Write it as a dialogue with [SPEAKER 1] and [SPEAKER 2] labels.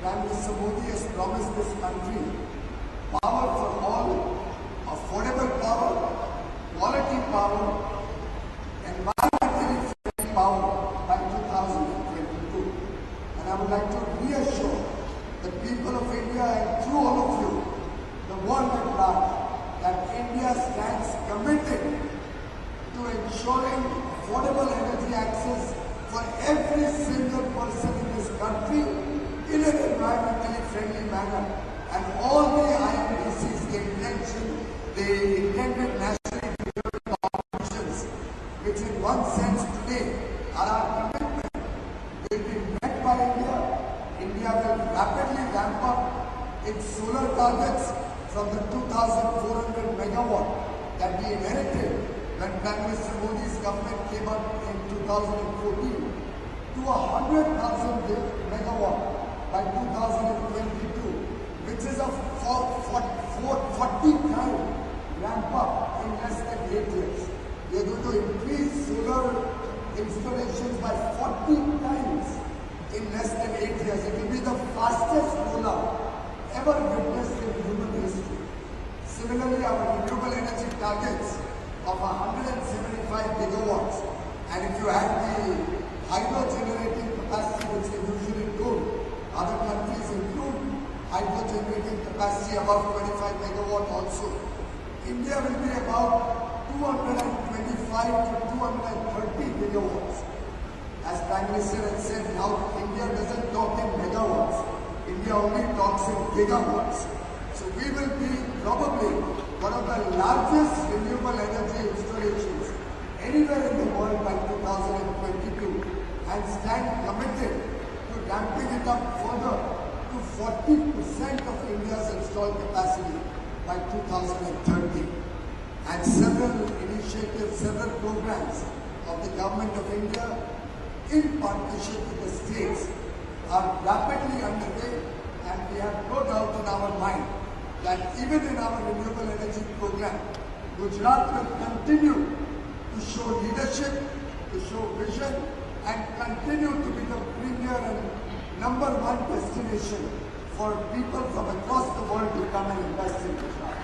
[SPEAKER 1] Prime Minister Modi has promised this country power for all, affordable power, quality power, environmentally friendly power by 2022. And I would like to reassure the people of India and through all of you, the world at large, that India stands committed to ensuring affordable energy access for every single person in this country in an environmentally friendly manner. And all the INDCs, the intended nationally renewable contributions, which in one sense today are our commitment, will be met by India. India will rapidly ramp up its solar targets from the 2,400 megawatt that we inherited when Prime Minister Modi's government came up in 2014 to 100,000 megawatt by 2022, which is a 40-time ramp up in less than 8 years. We are going to increase solar installations by 40 times in less than 8 years. It will be the fastest rollout ever witnessed in human history. Similarly, our renewable energy targets of 175 gigawatts, and if you add the hydro generating capacity which they usually do, other countries include hydro generating capacity above 25 megawatt also. India will be about 225 to 230 gigawatts. As Prime Minister had said, now India doesn't talk in megawatts. India only talks in gigawatts. So we will be probably one of the largest renewable energy installations anywhere in the world by 2022 and stand committed to ramping it up further to 40% of India's installed capacity by 2030. And several initiatives, several programs of the Government of India in partnership with the states are rapidly underway, and we have no doubt in our mind that even in our renewable energy program, Gujarat will continue to show leadership, to show vision, and continue to be the premier and #1 destination for people from across the world to come and invest in Gujarat.